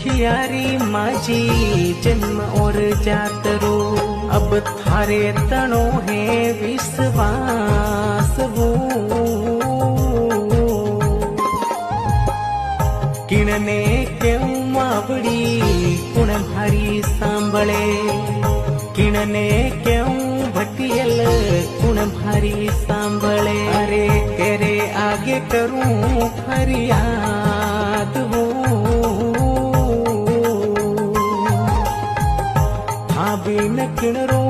दुखियारी माझी जन्म और जातरो अब थारे तणो है विश्वास वो किणने क्यों मावड़ी कुण भारी सांभळे किणने क्यों भटियल कुण भारी सांभळे अरे तेरे आगे करूं फरियाद हो बिन किणरो